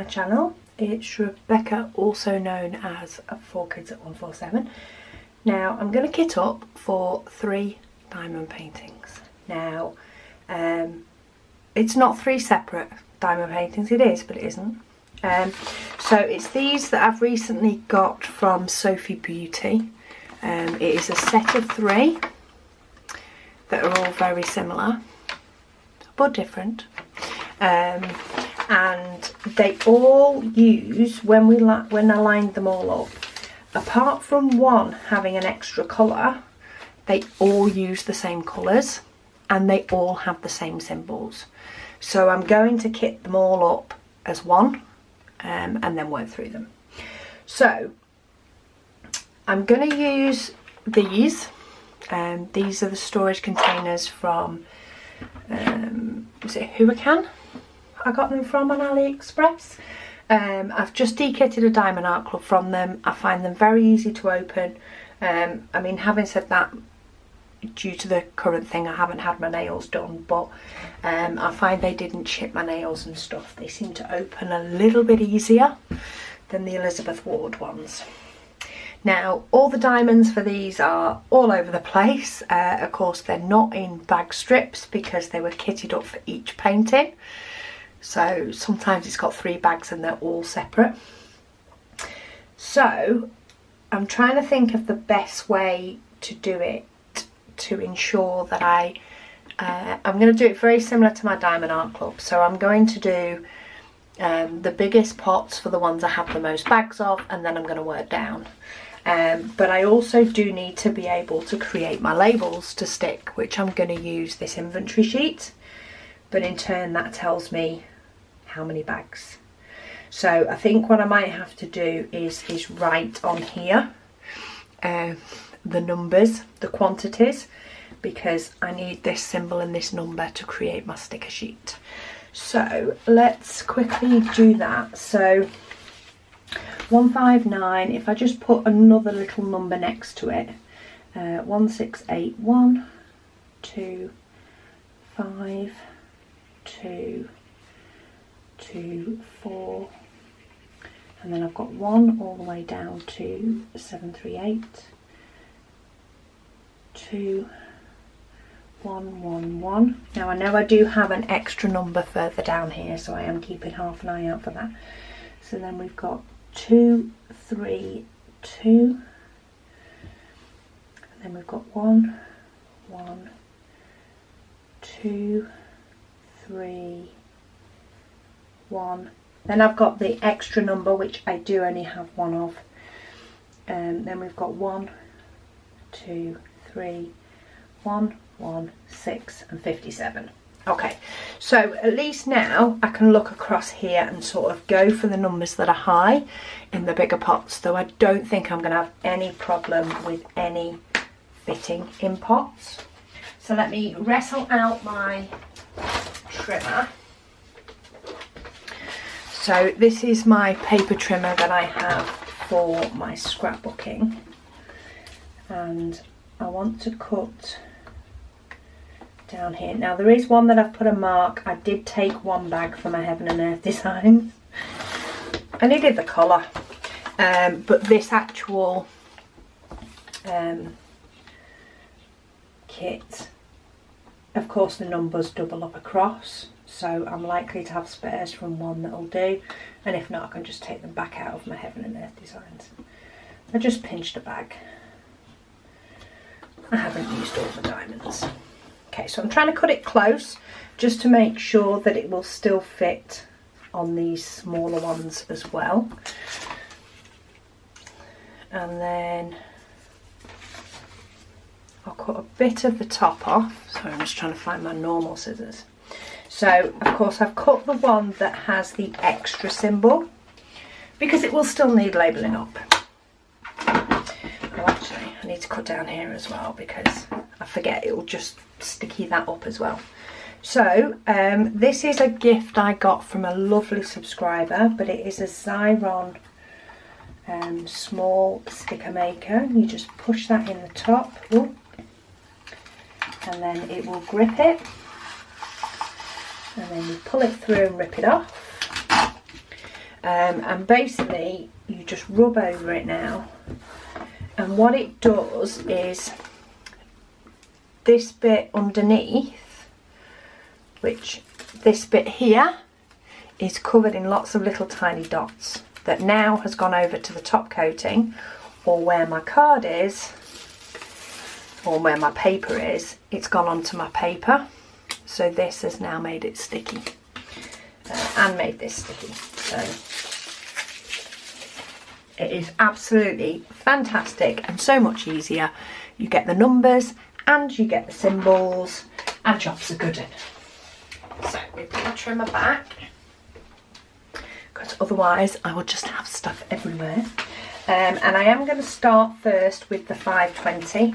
my channel. It's Rebecca, also known as 4Kids at 147. Now I'm going to kit up for 3 diamond paintings. Now it's not 3 separate diamond paintings, it is, but it isn't. So it's these that I've recently got from Sophie Beauty. It is a set of 3 that are all very similar but different, and they all use, when I lined them all up, apart from one having an extra colour, they all use the same colours and they all have the same symbols. So I'm going to kit them all up as one and then work through them. So I'm going to use these. These are the storage containers from, is it Huracan? I got them from on AliExpress. I've just de-kitted a Diamond Art Club from them. I find them very easy to open. I mean, having said that, due to the current thing, I haven't had my nails done, but I find they didn't chip my nails and stuff. They seem to open a little bit easier than the Elizabeth Ward ones. Now, all the diamonds for these are all over the place. Of course, they're not in bag strips because they were kitted up for each painting. So sometimes it's got 3 bags and they're all separate. So I'm trying to think of the best way to do it to ensure that I'm going to do it very similar to my Diamond Art Club. So I'm going to do the biggest pots for the ones I have the most bags of, and then I'm going to work down. But I also do need to be able to create my labels to stick, which I'm going to use this inventory sheet, but in turn that tells me how many bags. So I think what I might have to do is write on here the numbers, the quantities, because I need this symbol and this number to create my sticker sheet. So let's quickly do that. So 159, if I just put another little number next to it, 1681, 2, 5, 2, 2, 4, and then I've got 1 all the way down to 738, 2, 1, 1, 1. Now I know I do have an extra number further down here, so I am keeping half an eye out for that. So then we've got 2, 3, 2, and then we've got 1, 1, 2, 3, 1. Then I've got the extra number, which I do only have 1 of. Then we've got 1, 2, 3, 1, 1, 6, and 57. Okay, so at least now I can look across here and sort of go for the numbers that are high in the bigger pots, though I don't think I'm going to have any problem with any fitting in pots. So let me wrestle out my trimmer. So this is my paper trimmer that I have for my scrapbooking, and I want to cut down here. Now there is one that I've put a mark. I did take 1 bag for my Heaven and Earth designs. I needed the colour, but this actual kit, of course the numbers double up across, so I'm likely to have spares from one that'll do, and if not I can just take them back out of my Heaven and Earth designs. I just pinched a bag. I haven't used all the diamonds. Okay, so I'm trying to cut it close just to make sure that it will still fit on these smaller ones as well. And then I'll cut a bit of the top off. Sorry, I'm just trying to find my normal scissors. So, of course, I've cut the one that has the extra symbol because it will still need labelling up. Oh, actually, I need to cut down here as well because I forget, it will just sticky that up as well. So this is a gift I got from a lovely subscriber, but it is a Xyron small sticker maker. You just push that in the top, and then it will grip it, and then you pull it through and rip it off. And basically you just rub over it now, and what it does is this bit underneath, which this bit here is covered in lots of little tiny dots that now has gone over to the top coating, or where my card is, or where my paper is, it's gone onto my paper. So this has now made it sticky, and made this sticky. So it is absolutely fantastic and so much easier. You get the numbers and you get the symbols, and jobs are good in. So we put my trimmer back, because otherwise I will just have stuff everywhere. And I am going to start first with the 520.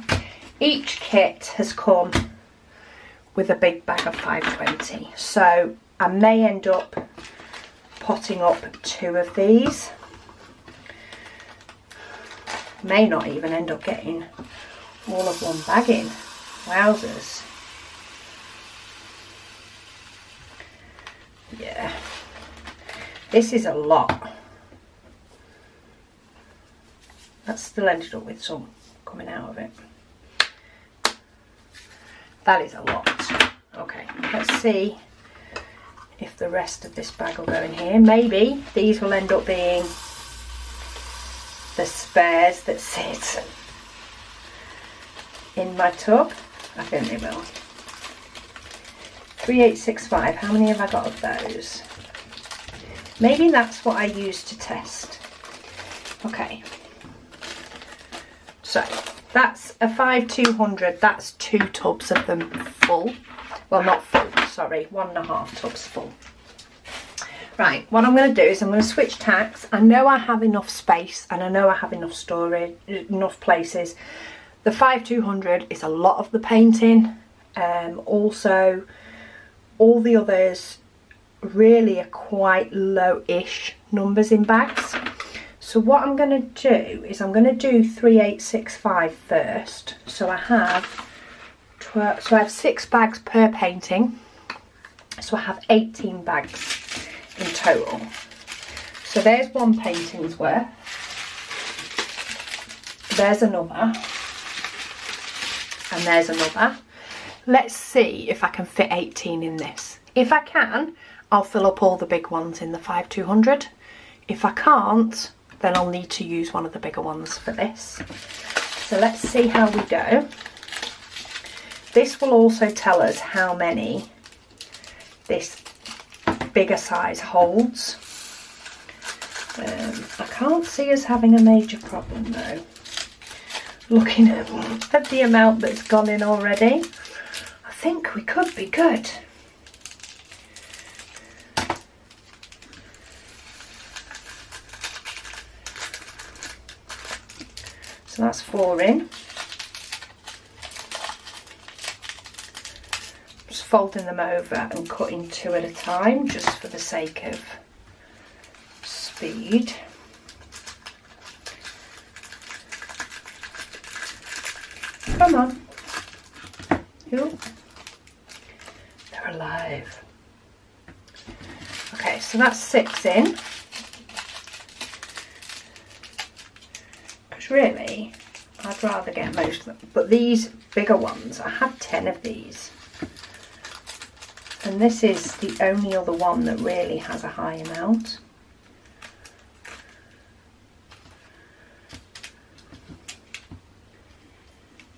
Each kit has come with a big bag of 520, so I may end up potting up 2 of these. May not even end up getting all of one bag in. Wowzers. Yeah, this is a lot. That still ended up with some coming out of it. That is a lot. Okay, let's see if the rest of this bag will go in here. Maybe these will end up being the spares that sit in my tub. I think they will. 3865, how many have I got of those? Maybe that's what I use to test. Okay. So that's a 5200, that's 2 tubs of them full. Well, not full, sorry, 1.5 tubs full. Right, what I'm going to do is I'm going to switch tacks. I know I have enough space, and I know I have enough storage, enough places. The 5200 is a lot of the painting. Also, all the others really are quite low-ish numbers in bags. So what I'm going to do is I'm going to do 3865 first. So I have 12, so I have 6 bags per painting. So I have 18 bags in total. So there's one painting's worth. There's another. And there's another. Let's see if I can fit 18 in this. If I can, I'll fill up all the big ones in the 5200. If I can't, then I'll need to use one of the bigger ones for this. So let's see how we go. This will also tell us how many this bigger size holds. I can't see us having a major problem though. Looking at the amount that's gone in already, I think we could be good. So that's 4 in. Just folding them over and cutting 2 at a time, just for the sake of speed. Come on. Ooh. They're alive. Okay, so that's 6 in. Because really, I'd rather get most of them. But these bigger ones, I have 10 of these. And this is the only other one that really has a high amount.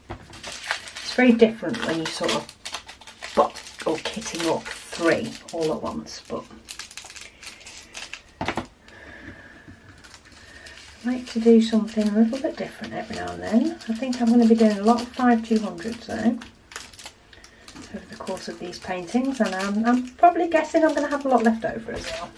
It's very different when you sort of or kitting up 3 all at once, but I like to do something a little bit different every now and then. I think I'm going to be doing a lot of 5200s though over the course of these paintings, and I'm probably guessing I'm going to have a lot left over as well.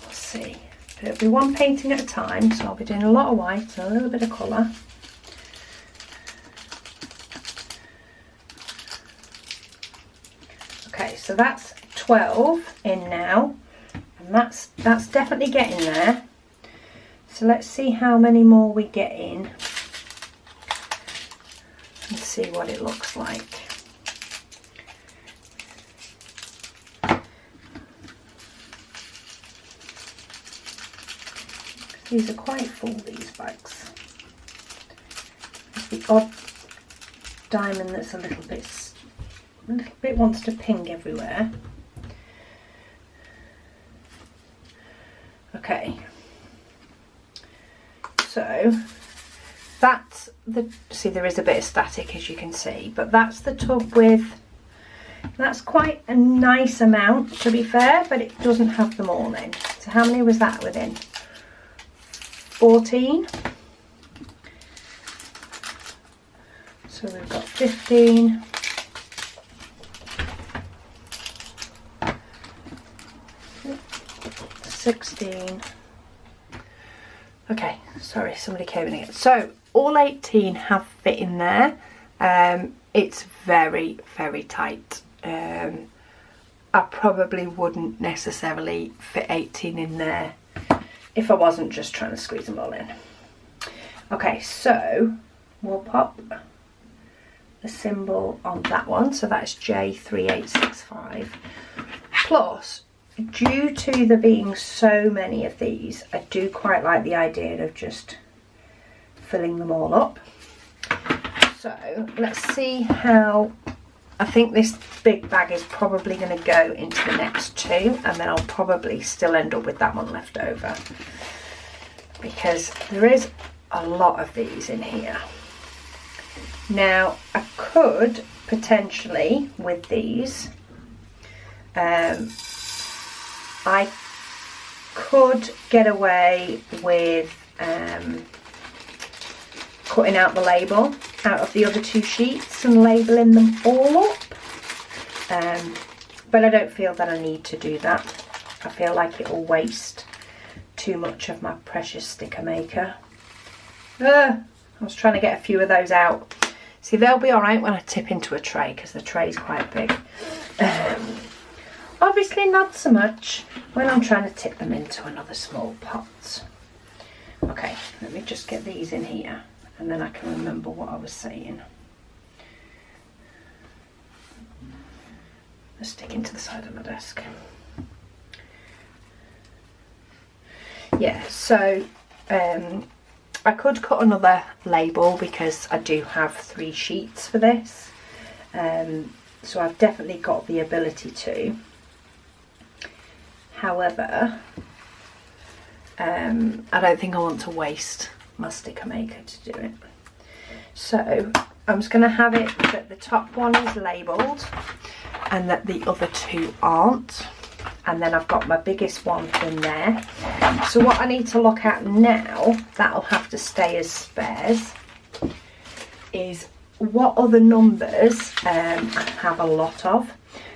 We'll see. But it'll be one painting at a time, so I'll be doing a lot of white and a little bit of colour. Okay, so that's 12 in now, and that's definitely getting there. So let's see how many more we get in and see what it looks like. These are quite full, these bags. It's the odd diamond that's a little bit wants to ping everywhere. Okay, so that's see, there is a bit of static as you can see, but that's the tub with, that's quite a nice amount to be fair, but it doesn't have them all in. So how many was that within? 14. So we've got 15. Okay, sorry, somebody came in again. So all 18 have fit in there. It's very, very tight. I probably wouldn't necessarily fit 18 in there if I wasn't just trying to squeeze them all in. Okay, so we'll pop the symbol on that one. So that's J3865. Plus, due to there being so many of these, I do quite like the idea of just filling them all up. So let's see how, I think this big bag is probably going to go into the next two, and then I'll probably still end up with that one left over, because there is a lot of these in here. Now I could potentially, with these, I could get away with cutting out the label out of the other two sheets and labelling them all up, but I don't feel that I need to do that. I feel like it will waste too much of my precious sticker maker. I was trying to get a few of those out. See, they'll be alright when I tip into a tray, because the tray's quite big. Obviously not so much when I'm trying to tip them into another small pot. Okay, let me just get these in here, and then I can remember what I was saying. They're sticking to the side of my desk. Yeah, so I could cut another label, because I do have 3 sheets for this. So I've definitely got the ability to. However, I don't think I want to waste my sticker maker to do it. So I'm just going to have it that the top one is labelled and that the other 2 aren't. And then I've got my biggest one in there. So what I need to look at now, that'll have to stay as spares, is what other numbers I have a lot of.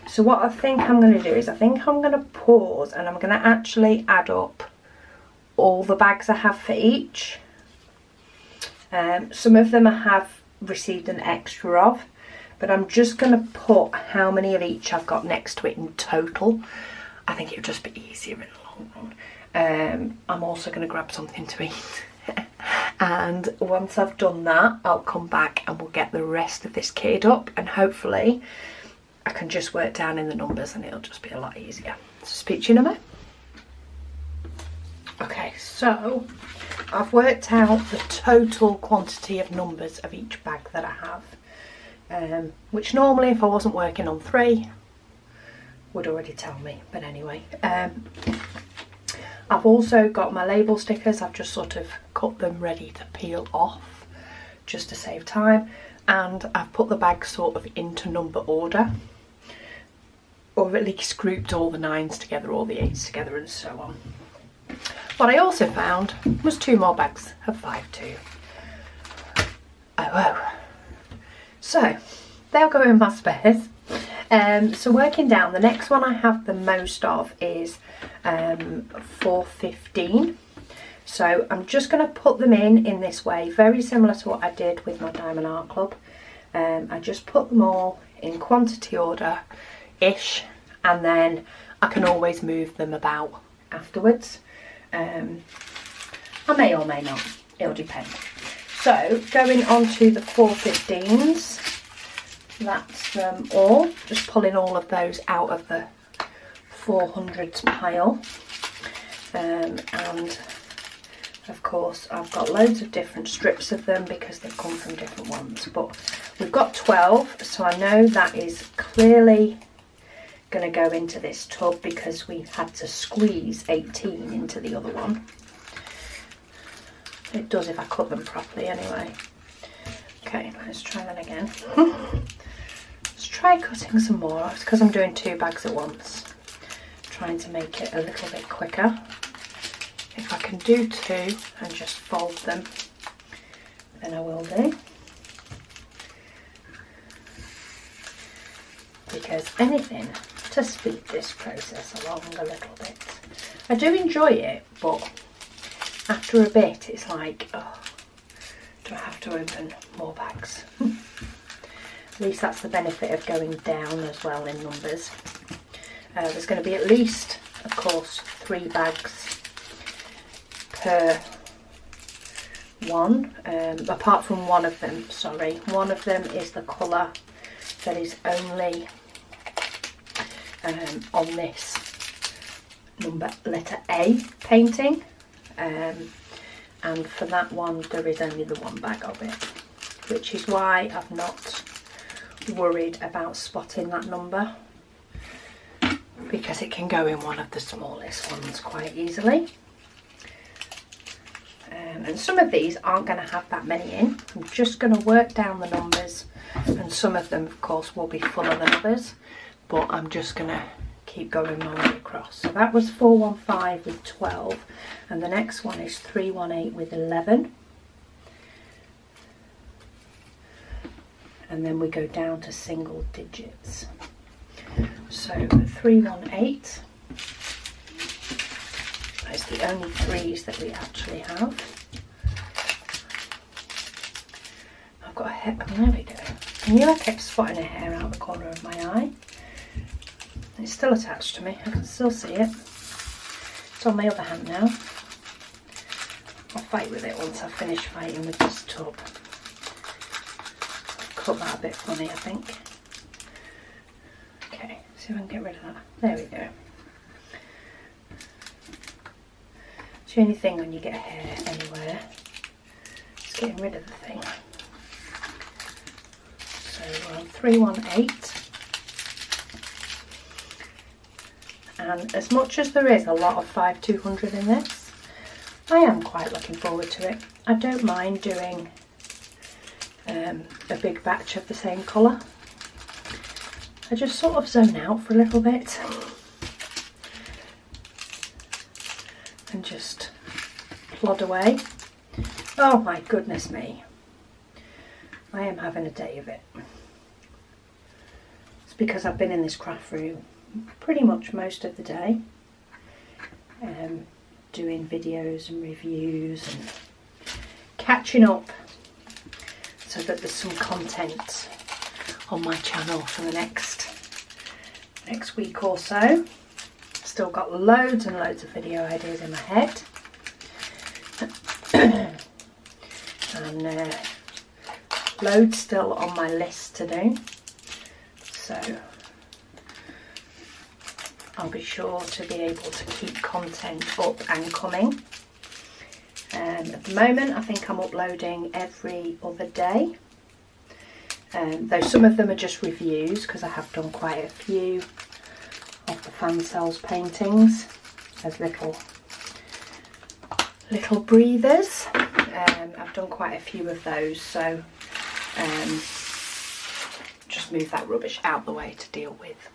So what I think I'm going to do is, I think I'm going to pause and I'm going to actually add up all the bags I have for each. Some of them I have received an extra of, but I'm just going to put how many of each I've got next to it in total. I think it would just be easier in the long run. I'm also going to grab something to eat. And once I've done that, I'll come back and we'll get the rest of this kitted up, and hopefully I can just work down in the numbers and it'll just be a lot easier. So speak to you in a minute. Okay, so I've worked out the total quantity of numbers of each bag that I have, which normally if I wasn't working on 3 would already tell me, but anyway. I've also got my label stickers. I've just sort of cut them ready to peel off just to save time, and I've put the bags sort of into number order, or at least grouped all the 9s together, all the 8s together, and so on. What I also found was 2 more bags of 5 too. Oh. So they'll go in my spares. So working down, the next one I have the most of is 415. So I'm just going to put them in this way, very similar to what I did with my Diamond Art Club. I just put them all in quantity order-ish, and then I can always move them about afterwards. I may or may not, it'll depend. So going on to the 415s, that's them all, just pulling all of those out of the 400s pile, and Of course, I've got loads of different strips of them because they've come from different ones, but we've got 12, so I know that is clearly going to go into this tub because we had to squeeze 18 into the other one. It does if I cut them properly anyway. Okay, let's try that again. Let's try cutting some more. It's because I'm doing 2 bags at once, trying to make it a little bit quicker. If I can do 2 and just fold them, then I will do. Because anything to speed this process along a little bit. I do enjoy it, but after a bit it's like, oh, do I have to open more bags? At least that's the benefit of going down as well in numbers. There's going to be at least, of course, 3 bags per one, apart from one of them, sorry. One of them is the colour that is only on this letter A painting, and for that one there is only the 1 bag of it, which is why I've not worried about spotting that number, because it can go in one of the smallest ones quite easily. And some of these aren't going to have that many in. I'm just going to work down the numbers, and some of them of course will be fuller than others, but I'm just going to keep going my way across. So that was 415 with 12, and the next one is 318 with 11, and then we go down to single digits. So 318, that's the only 3s that we actually have. I've got a hair, oh, there we go. I knew I kept spotting a hair out the corner of my eye. It's still attached to me, I can still see it. It's on my other hand now. I'll fight with it once I finish fighting with this tub. Cut that a bit funny, I think. Okay, see if I can get rid of that. There we go. It's the only thing when you get hair anywhere, it's getting rid of the thing. So we're on 318. And as much as there is a lot of 5200 in this, I am quite looking forward to it. I don't mind doing a big batch of the same colour. I just sort of zone out for a little bit and just plod away. Oh my goodness me, I am having a day of it. It's because I've been in this craft room pretty much most of the day, doing videos and reviews and catching up, so that there's some content on my channel for the next week or so. Still got loads and loads of video ideas in my head, and loads still on my list to do, so I'll be sure to be able to keep content up and coming. At the moment I think I'm uploading every other day, though some of them are just reviews because I have done quite a few of the fan cells paintings as little breathers. I've done quite a few of those, so just move that rubbish out the way to deal with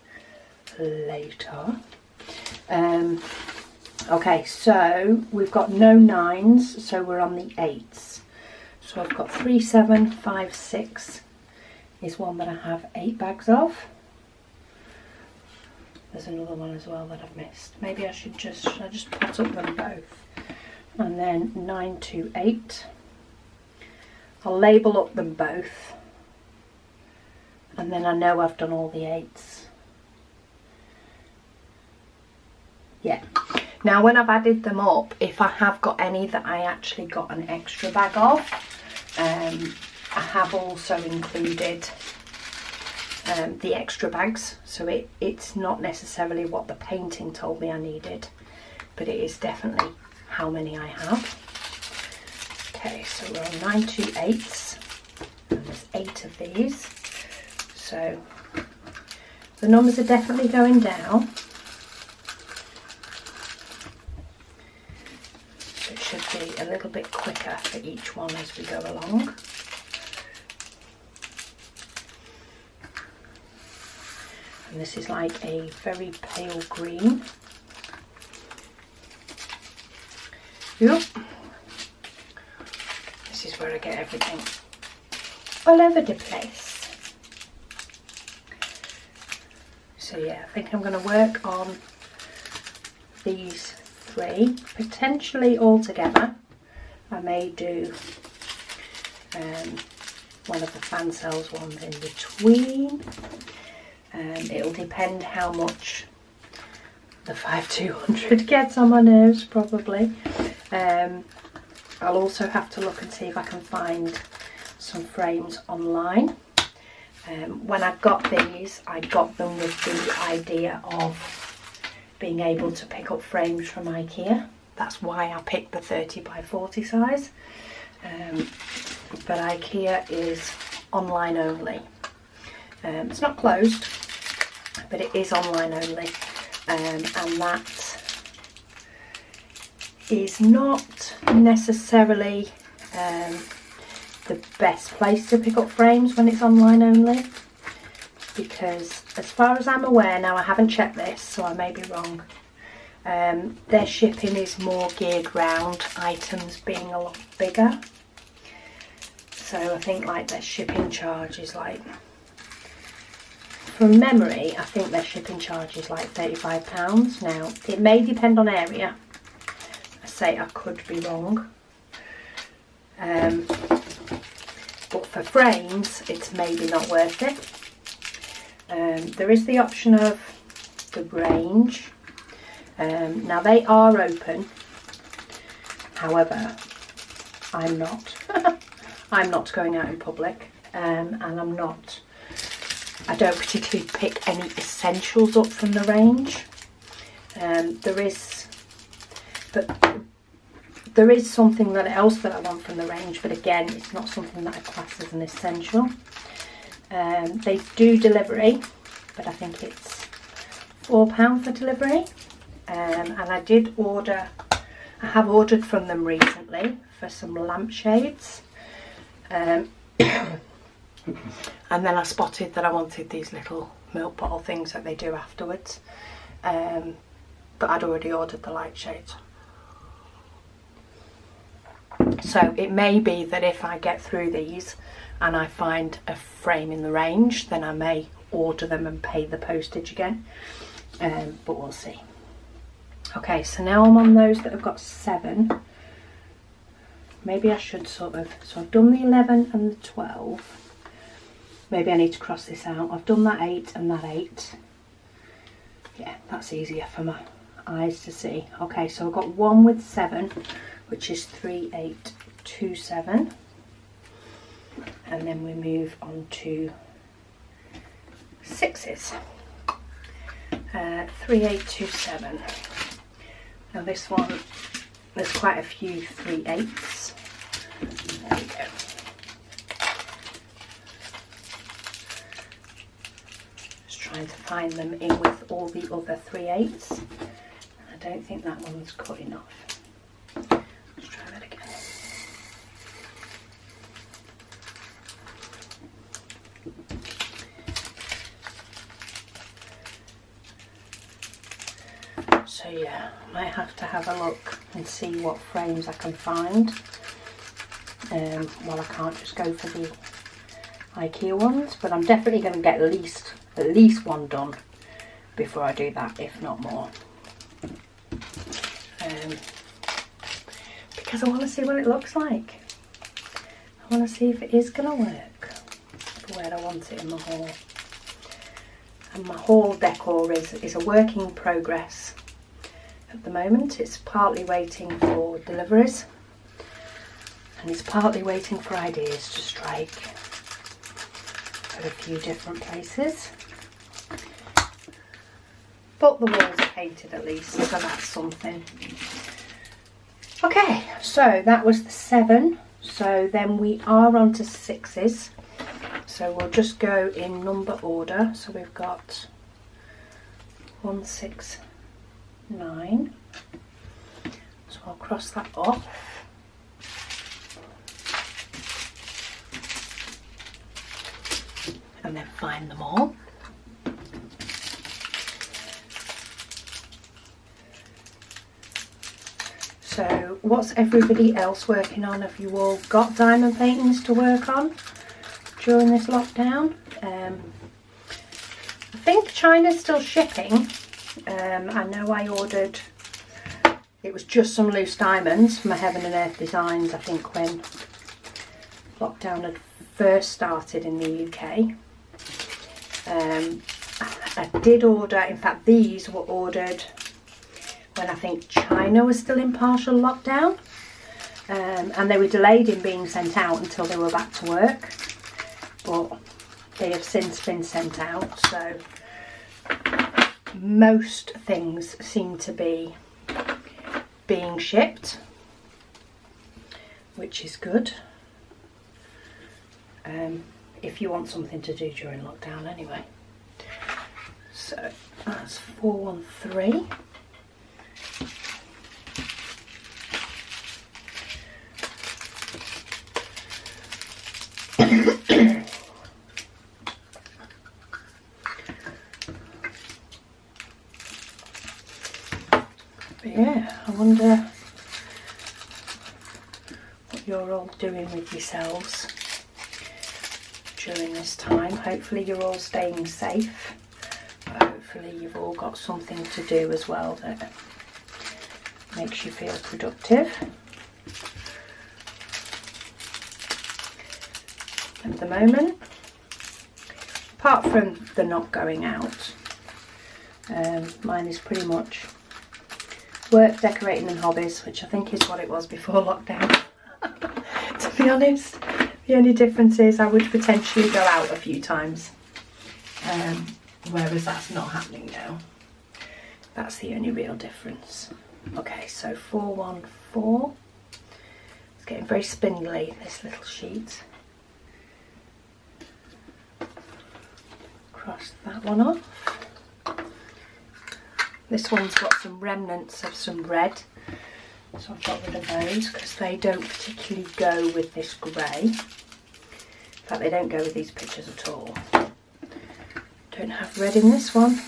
later. Okay, so we've got no 9s, so we're on the 8s. So I've got 3, 7, 5, 6 is one that I have 8 bags of. There's another one as well that I've missed. Maybe I should just pot up them both. And then 9 to 8. I'll label up them both, and then I know I've done all the 8s. Yeah. Now when I've added them up, if I have got any that I actually got an extra bag of, I have also included the extra bags. So it's not necessarily what the painting told me I needed, but it is definitely how many I have. Okay, so we're on 928s, and there's 8 of these. So the numbers are definitely going down. So it should be a little bit quicker for each one as we go along. And this is like a very pale green. Yep. This is where I get everything all over the place. So yeah, I think I'm going to work on these 3, potentially all together. I may do one of the fan cells ones in between. It'll depend how much the 5200 gets on my nerves, probably. I'll also have to look and see if I can find some frames online. When I got these, I got them with the idea of being able to pick up frames from IKEA. That's why I picked the 30 by 40 size. But IKEA is online only. It's not closed, but it is online only, and that is not necessarily the best place to pick up frames when it's online only, because as far as I'm aware, now I haven't checked this so I may be wrong, their shipping is more geared round items being a lot bigger. So I think like their shipping charge is like, from memory, I think their shipping charge is like £35. Now, it may depend on area. I say I could be wrong. But for frames, it's maybe not worth it. There is the option of the range. Now, they are open. However, I'm not. I'm not going out in public, and I don't particularly pick any essentials up from the range. There is something else that I want from the range, but again, it's not something that I class as an essential. They do delivery, but I think it's £4 for delivery. And I have ordered from them recently for some lampshades. And then I spotted that I wanted these little milk bottle things that they do afterwards. But I'd already ordered the light shades. So it may be that if I get through these and I find a frame in the range, then I may order them and pay the postage again. But we'll see. Okay, so now I'm on those that have got 7. Maybe I should so I've done the 11 and the 12. Maybe I need to cross this out. I've done that 8 and that 8. Yeah, that's easier for my eyes to see. Okay, so I've got one with 7, which is 3827. And then we move on to 6s. 3827. Now this one, there's quite a few 3/8s. There we go. Trying to find them in with all the other 3/8s. I don't think that one's cut enough. Let's try that again. So yeah, I might have to have a look and see what frames I can find. Well, I can't just go for the IKEA ones, but I'm definitely going to get at least one done before I do that, if not more. Because I want to see what it looks like. I want to see if it is going to work for where I want it in my haul. And my haul decor is a work in progress at the moment. It's partly waiting for deliveries, and it's partly waiting for ideas to strike for a few different places. But the walls are painted at least, so that's something. Okay, so that was the 7 So then we are on to 6s. So we'll just go in number order. So we've got 1, 6, 9. So I'll cross that off. And then find them all. So what's everybody else working on? Have you all got diamond paintings to work on during this lockdown? I think China's still shipping. I know I ordered, it was just some loose diamonds from my Heaven and Earth Designs, I think when lockdown had first started in the UK. I did order, in fact these were ordered when I think China was still in partial lockdown, and they were delayed in being sent out until they were back to work, but they have since been sent out, so most things seem to be being shipped, which is good, if you want something to do during lockdown anyway. So that's 413. But yeah, I wonder what you're all doing with yourselves during this time. Hopefully you're all staying safe, but hopefully you've all got something to do as well that makes you feel productive. At the moment, apart from the not going out, mine is pretty much work, decorating and hobbies, which I think is what it was before lockdown. To be honest, the only difference is I would potentially go out a few times, whereas that's not happening now. That's the only real difference. Okay, so 414. It's getting very spindly, this little sheet. Cross that one off. This one's got some remnants of some red, so I've got rid of those because they don't particularly go with this grey. In fact, they don't go with these pictures at all. Don't have red in this one.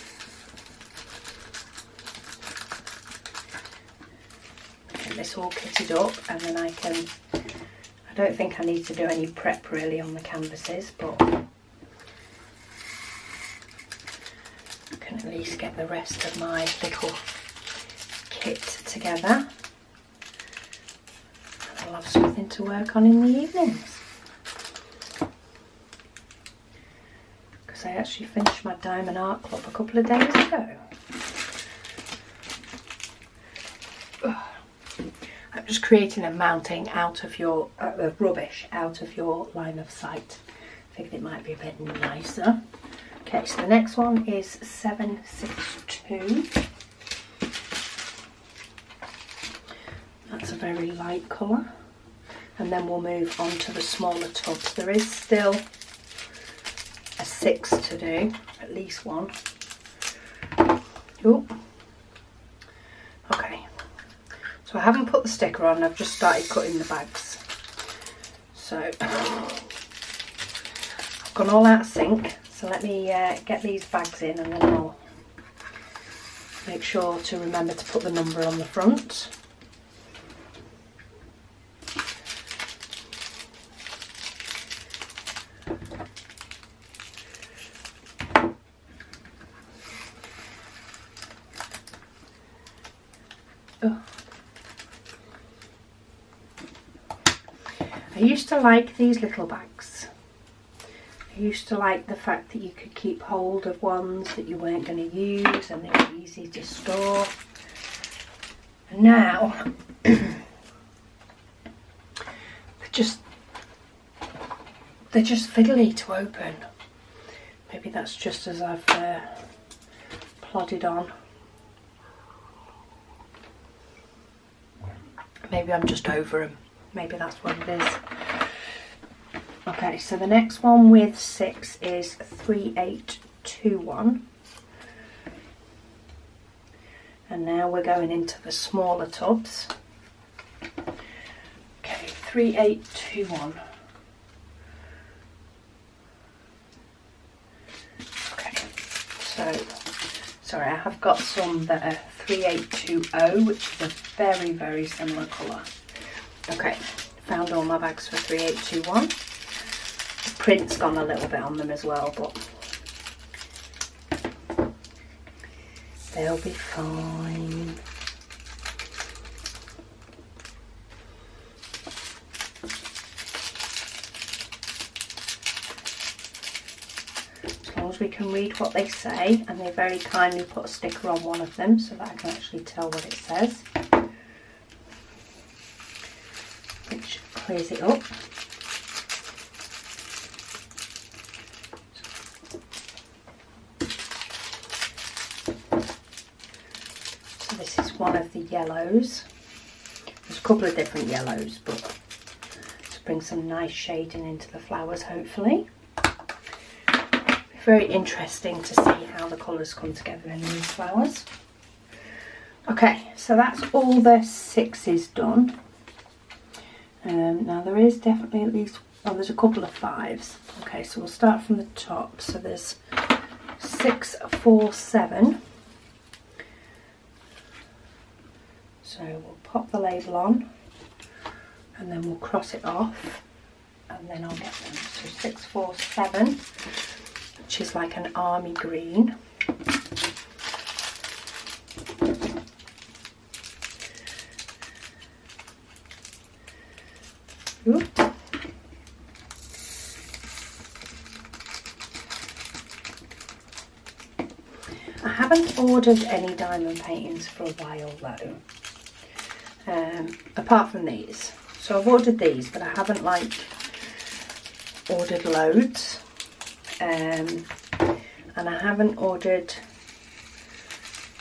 Get this all kitted up and then I don't think I need to do any prep really on the canvases, but at least get the rest of my little kit together. I'll have something to work on in the evenings, because I actually finished my Diamond Art Club a couple of days ago. I'm just creating a mounting out of your rubbish out of your line of sight. I think it might be a bit nicer. Okay, so the next one is 762. That's a very light colour. And then we'll move on to the smaller tubs. There is still a 6 to do, at least one. Ooh. Okay, so I haven't put the sticker on, I've just started cutting the bags. So I've gone all out of sync. So let me get these bags in and then I'll make sure to remember to put the number on the front. Oh. I used to like these little bags. I used to like the fact that you could keep hold of ones that you weren't going to use and they were easy to store. And now they're just fiddly to open. Maybe that's just as I've plodded on. Maybe I'm just over them. maybe that's what it is. Okay, so the next one with 6 is 3821. And now we're going into the smaller tubs. Okay, 3821. Okay, so sorry, I have got some that are 3820, which is a very, very similar colour. Okay, found all my bags for 3821. The print's gone a little bit on them as well, but they'll be fine. As long as we can read what they say, and they very kindly put a sticker on one of them so that I can actually tell what it says, which clears it up. One of the yellows. There's a couple of different yellows, but to bring some nice shading into the flowers, hopefully. Very interesting to see how the colours come together in these flowers. Okay, so that's all the 6s done. Now there is definitely at least, oh, there's a couple of 5s. Okay, so we'll start from the top. So there's 647. So we'll pop the label on and then we'll cross it off and then I'll get them. So 647, which is like an army green. Ooh. I haven't ordered any diamond paintings for a while though. Apart from these. So I've ordered these, but I haven't like ordered loads. And I haven't ordered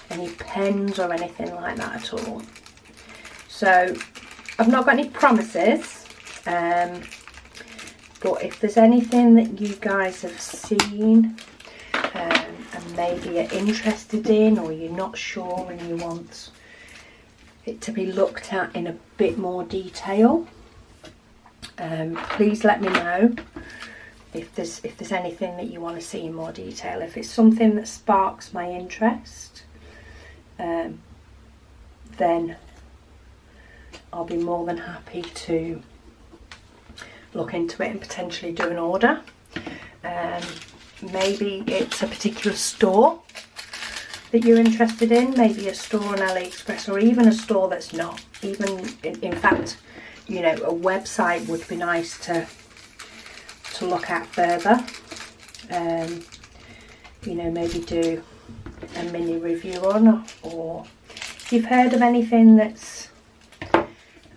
any pens or anything like that at all. So I've not got any promises. But if there's anything that you guys have seen and maybe are interested in, or you're not sure and you want it to be looked at in a bit more detail, please let me know if there's anything that you want to see in more detail. If it's something that sparks my interest, then I'll be more than happy to look into it and potentially do an order. Maybe it's a particular store that you're interested in, maybe a store on AliExpress, or even a store that's not. Even in fact, you know, a website would be nice to look at further. You know, maybe do a mini review on, or if you've heard of anything that's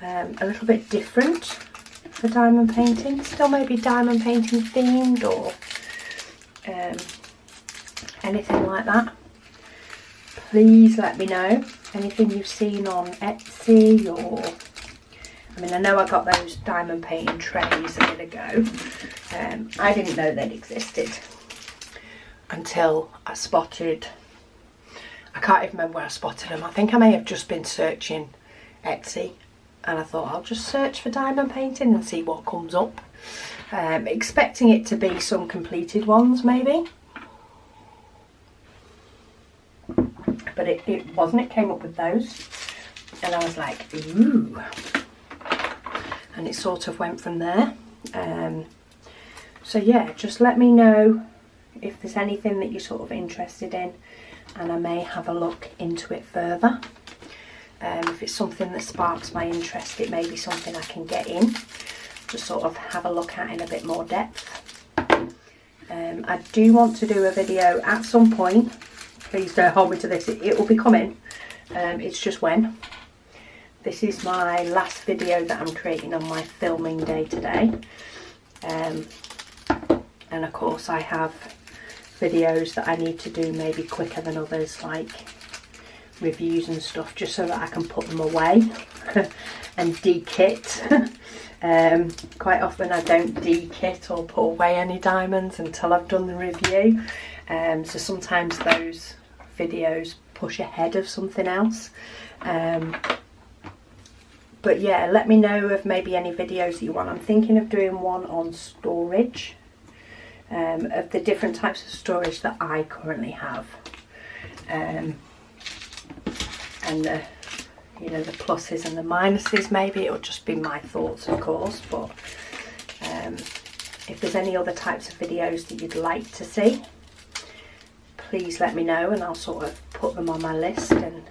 a little bit different for diamond painting, still maybe diamond painting themed, or anything like that, please let me know. Anything you've seen on Etsy, or I mean, I know I got those diamond painting trays a bit ago. I didn't know they'd existed until I spotted, I can't even remember where I spotted them. I think I may have just been searching Etsy, and I thought I'll just search for diamond painting and see what comes up. Expecting it to be some completed ones maybe, but it wasn't. It came up with those and I was like, ooh, and it sort of went from there. So yeah, just let me know if there's anything that you're sort of interested in, and I may have a look into it further. If it's something that sparks my interest, it may be something I can get in to sort of have a look at in a bit more depth. I do want to do a video at some point. Please don't hold me to this, it will be coming. It's just when. This is my last video that I'm creating on my filming day today. And of course I have videos that I need to do maybe quicker than others, like reviews and stuff, just so that I can put them away and de-kit Quite often I don't de-kit or put away any diamonds until I've done the review, so sometimes those videos push ahead of something else. But yeah, let me know of maybe any videos that you want. I'm thinking of doing one on storage, of the different types of storage that I currently have, and the, you know, the pluses and the minuses. Maybe it'll just be my thoughts, of course, but if there's any other types of videos that you'd like to see, please let me know and I'll sort of put them on my list. And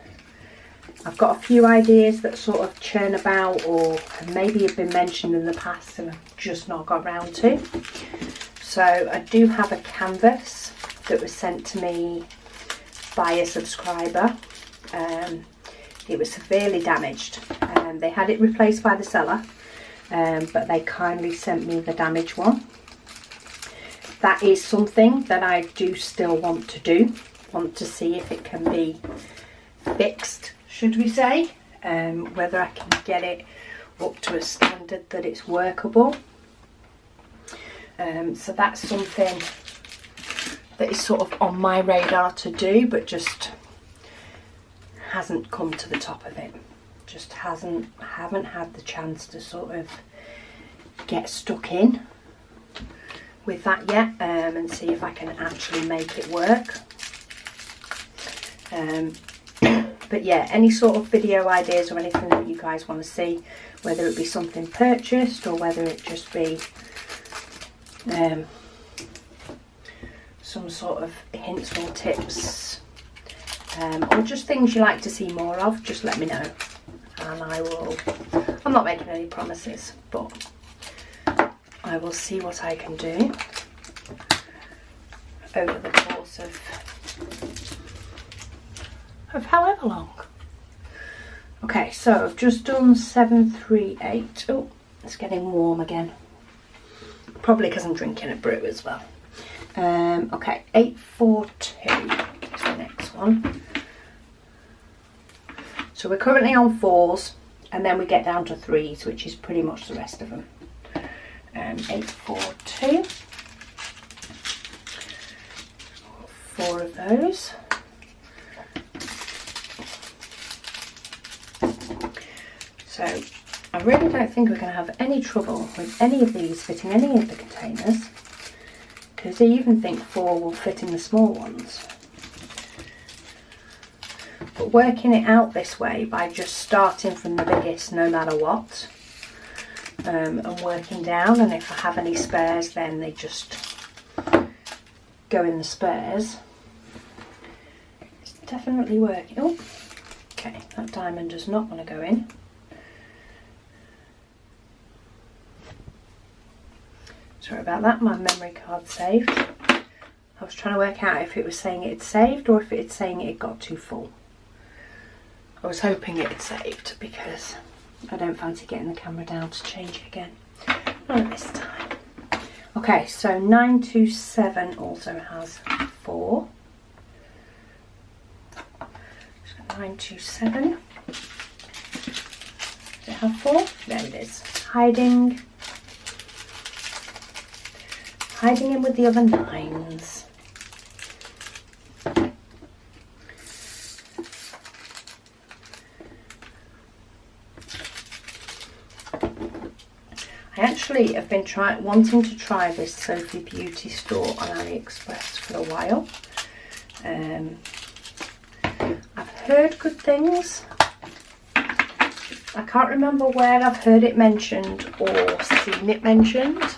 I've got a few ideas that sort of churn about or maybe have been mentioned in the past and I've just not got round to. So I do have a canvas that was sent to me by a subscriber. It was severely damaged. They had it replaced by the seller, but they kindly sent me the damaged one. That is something that I do still want to do. Want to see if it can be fixed, should we say, whether I can get it up to a standard that it's workable. So that's something that is sort of on my radar to do, but just hasn't come to the top of it. Just haven't had the chance to sort of get stuck in with that yet, and see if I can actually make it work. But yeah, any sort of video ideas or anything that you guys want to see, whether it be something purchased or whether it just be some sort of hints or tips, or just things you like to see more of, just let me know and I'm not making any promises, but I will see what I can do over the course of however long. Okay, so I've just done 738. Oh, it's getting warm again. Probably because I'm drinking a brew as well. Okay, 842 is the next one. So we're currently on 4s, and then we get down to 3s, which is pretty much the rest of them. 842. 4 of those. So I really don't think we're going to have any trouble with any of these fitting any of the containers, because I even think 4 will fit in the small ones. But working it out this way by just starting from the biggest no matter what, and working down, and if I have any spares then they just go in the spares. It's definitely working. Oh, okay, that diamond does not want to go in. Sorry about that, my memory card saved. I was trying to work out if it was saying it had saved or if it had saying it had got too full. I was hoping it had saved because I don't fancy getting the camera down to change it again. Not at this time. Okay, so 927 also has 4. 927. Does it have 4? There it is. Hiding in with the other 9s. I actually have been wanting to try this Sophie beauty store on AliExpress for a while. I've heard good things. I can't remember where I've heard it mentioned or seen it mentioned.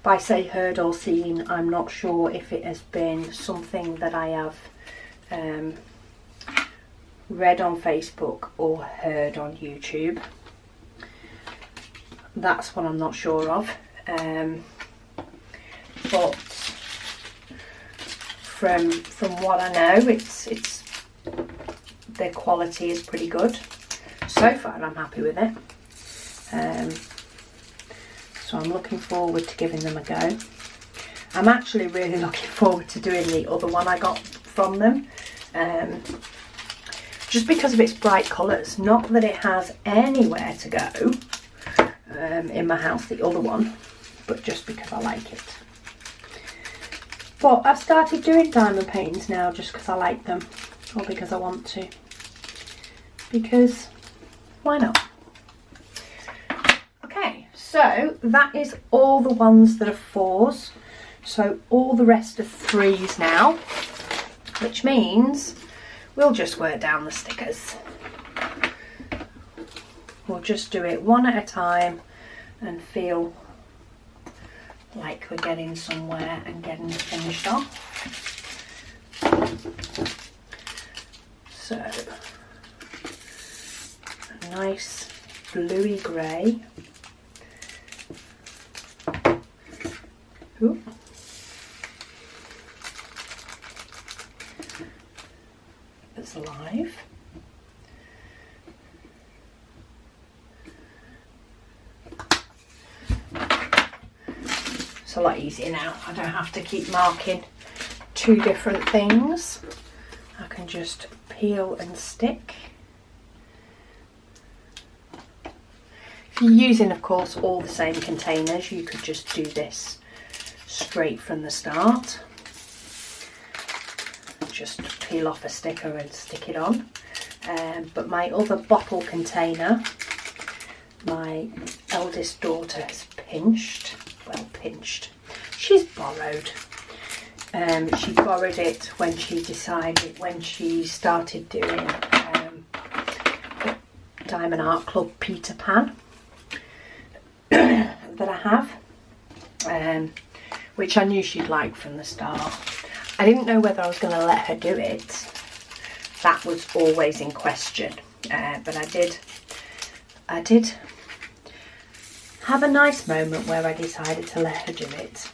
By say heard or seen, I'm not sure if it has been something that I have read on Facebook or heard on YouTube. That's what I'm not sure of. But from what I know, it's the quality is pretty good. So far I'm happy with it. So I'm looking forward to giving them a go. I'm actually really looking forward to doing the other one I got from them. Just because of its bright colours. Not that it has anywhere to go. in my house, the other one, but just because I like it. But I've started doing diamond paintings now just because I like them, or because I want to, because why not? Okay, so that is all the ones that are 4s, so all the rest are 3s now, which means we'll just work down the stickers. We'll just do it one at a time and feel like we're getting somewhere and getting finished off. So, a nice bluey grey. Ooh. It's alive. It's a lot easier now. I don't have to keep marking 2 different things. I can just peel and stick. If you're using, of course, all the same containers, you could just do this straight from the start. Just peel off a sticker and stick it on. But my other bottle container, my eldest daughter has pinched. Well, pinched. She's borrowed. She borrowed it when she started doing the Diamond Art Club Peter Pan that I have, which I knew she'd like from the start. I didn't know whether I was going to let her do it. That was always in question, but I did have a nice moment where I decided to let her do it,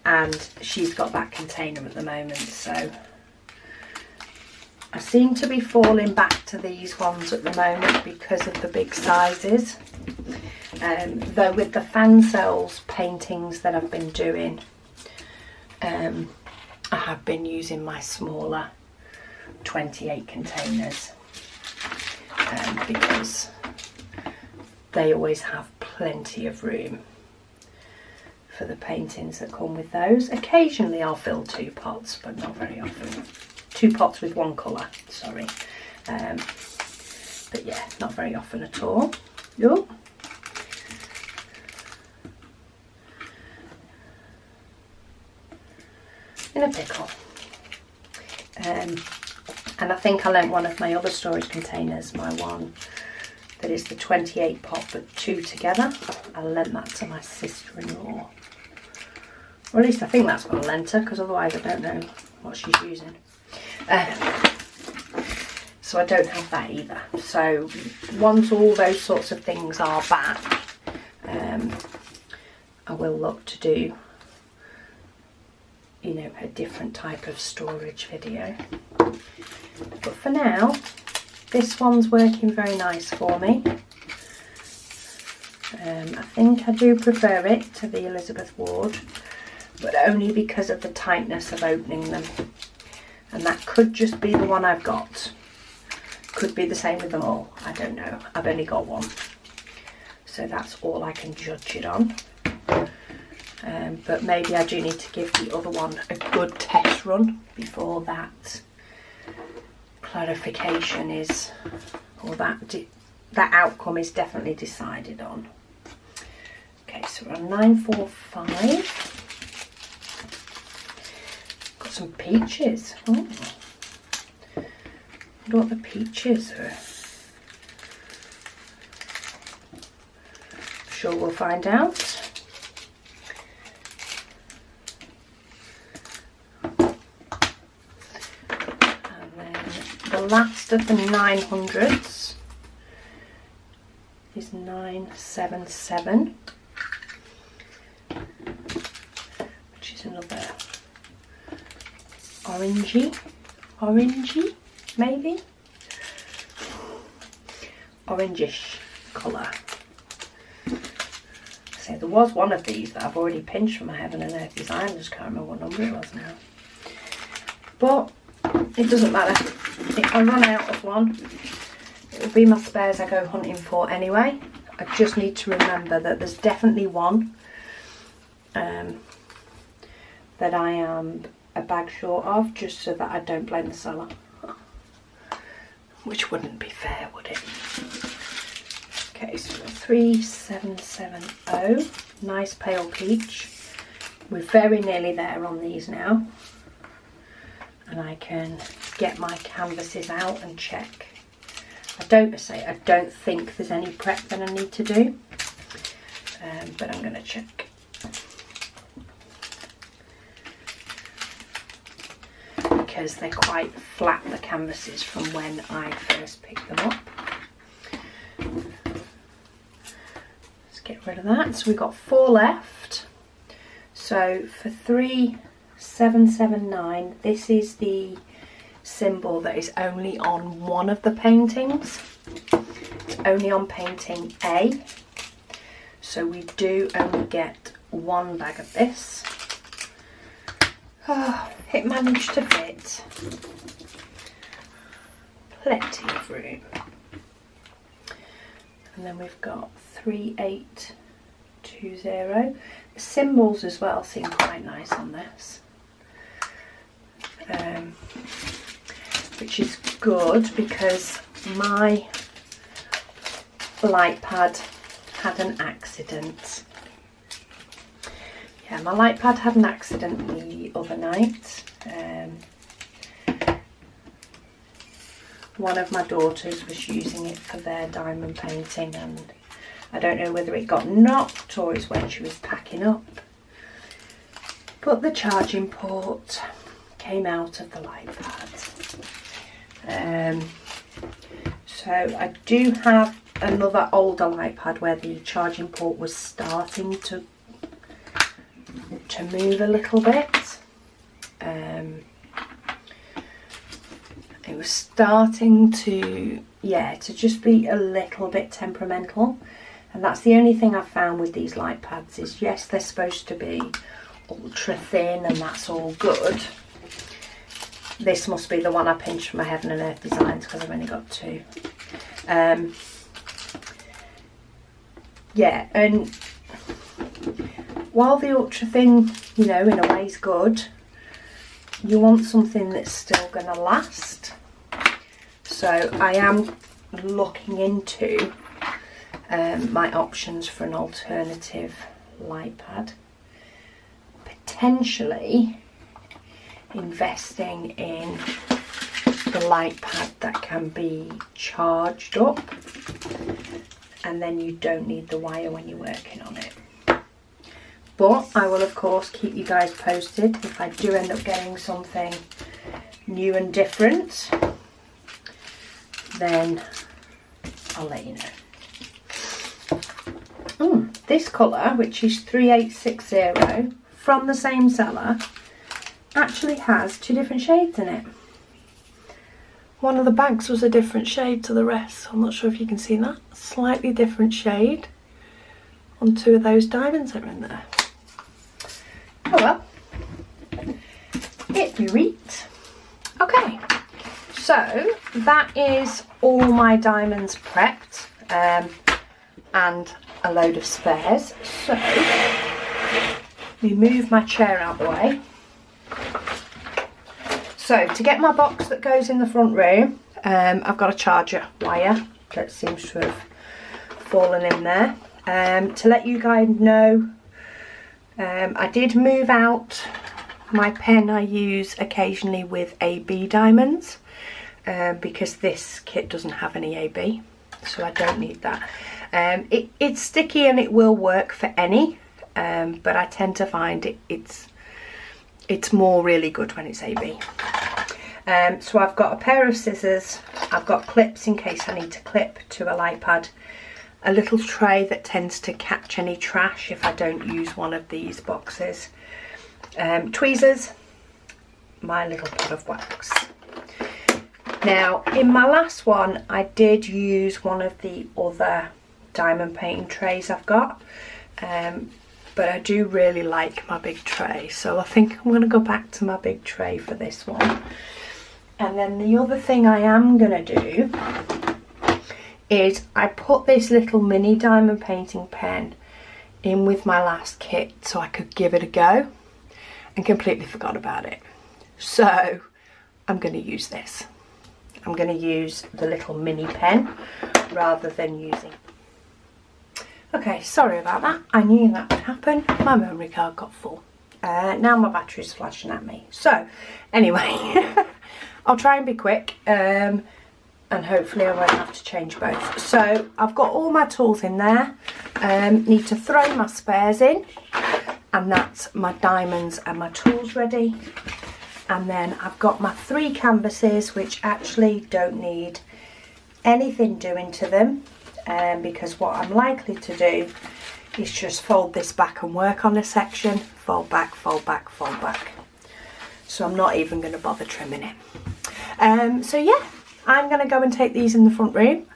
and she's got that container at the moment, so I seem to be falling back to these ones at the moment because of the big sizes, though with the fan cells paintings that I've been doing, I have been using my smaller 28 containers, because they always have plenty of room for the paintings that come with those. Occasionally I'll fill 2 pots, but not very often. 2 pots with 1 colour, sorry. But yeah, not very often at all. Ooh. In a pickle. And I think I lent one of my other storage containers, my one that is the 28 pot but 2 together. I lent that to my sister-in-law. Or at least I think that's what I lent her, because otherwise I don't know what she's using. So I don't have that either. So once all those sorts of things are back, I will look to do, you know, a different type of storage video. But for now, this one's working very nice for me. I think I do prefer it to the Elizabeth Ward, but only because of the tightness of opening them. And that could just be the one I've got. Could be the same with them all. I don't know. I've only got one. So that's all I can judge it on. But maybe I do need to give the other one a good test run before that clarification is, or that outcome is definitely decided on. Okay, so we're on 945. Got some peaches. Oh. I wonder what the peaches are. Sure we'll find out. The last of the 900s is 977, which is another orangey, maybe? Orangish colour. So there was one of these that I've already pinched from my Heaven and Earth design, I just can't remember what number it was now. But it doesn't matter. If I run out of one, it will be my spares I go hunting for anyway. I just need to remember that there's definitely one that I am a bag short of, just so that I don't blame the seller. Which wouldn't be fair, would it? Okay, so 3770, nice pale peach. We're very nearly there on these now. And I can get my canvases out and check. I don't think there's any prep that I need to do, but I'm going to check. Because they're quite flat, the canvases, from when I first picked them up. Let's get rid of that. So we've got 4 left. So for 3779, this is the symbol that is only on one of the paintings. It's only on painting A. So we do only get one bag of this. Oh, it managed to fit. Plenty of room. And then we've got 3820. The symbols as well seem quite nice on this. Which is good because my light pad had an accident. Yeah, my light pad had an accident the other night. One of my daughters was using it for their diamond painting, and I don't know whether it got knocked or it's when she was packing up, but the charging port came out of the light pad. So I do have another older light pad where the charging port was starting to move a little bit. It was starting to just be a little bit temperamental, and that's the only thing I've found with these light pads is, yes, they're supposed to be ultra thin and that's all good. This must be the one I pinched from my Heaven and Earth Designs because I've only got 2. Yeah, and while the ultra thin, you know, in a way is good, you want something that's still going to last. So I am looking into my options for an alternative light pad. Potentially investing in the light pad that can be charged up, and then you don't need the wire when you're working on it. But I will of course keep you guys posted if I do end up getting something new and different, then I'll let you know. This colour, which is 3860 from the same seller, actually has 2 different shades in it. One of the bags was a different shade to the rest. I'm not sure if you can see that. Slightly different shade on 2 of those diamonds that are in there. Oh well, it be reet. Okay, so that is all my diamonds prepped, and a load of spares. So let me move my chair out of the way. So to get my box that goes in the front room, I've got a charger wire that seems to have fallen in there. To let you guys know, I did move out my pen I use occasionally with AB diamonds, because this kit doesn't have any AB, so I don't need that. It's sticky and it will work for any, but I tend to find it's more really good when it's AB. So I've got a pair of scissors, I've got clips in case I need to clip to a light pad, a little tray that tends to catch any trash if I don't use one of these boxes, tweezers, my little pot of wax. Now in my last one I did use one of the other diamond painting trays I've got, but I do really like my big tray, so I think I'm going to go back to my big tray for this one. And then the other thing I am going to do is I put this little mini diamond painting pen in with my last kit so I could give it a go, and completely forgot about it. So I'm going to use this. I'm going to use the little mini pen rather than using... Okay, sorry about that. I knew that would happen. My memory card got full. Now my battery's flashing at me. So anyway, I'll try and be quick, and hopefully I won't have to change both. So I've got all my tools in there. Need to throw my spares in, and that's my diamonds and my tools ready. And then I've got my 3 canvases, which actually don't need anything doing to them, because what I'm likely to do is just fold this back and work on a section, fold back, fold back, fold back. So I'm not even going to bother trimming it. So yeah, I'm going to go and take these in the front room,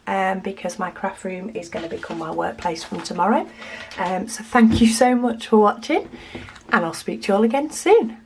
because my craft room is going to become my workplace from tomorrow. So thank you so much for watching, and I'll speak to you all again soon.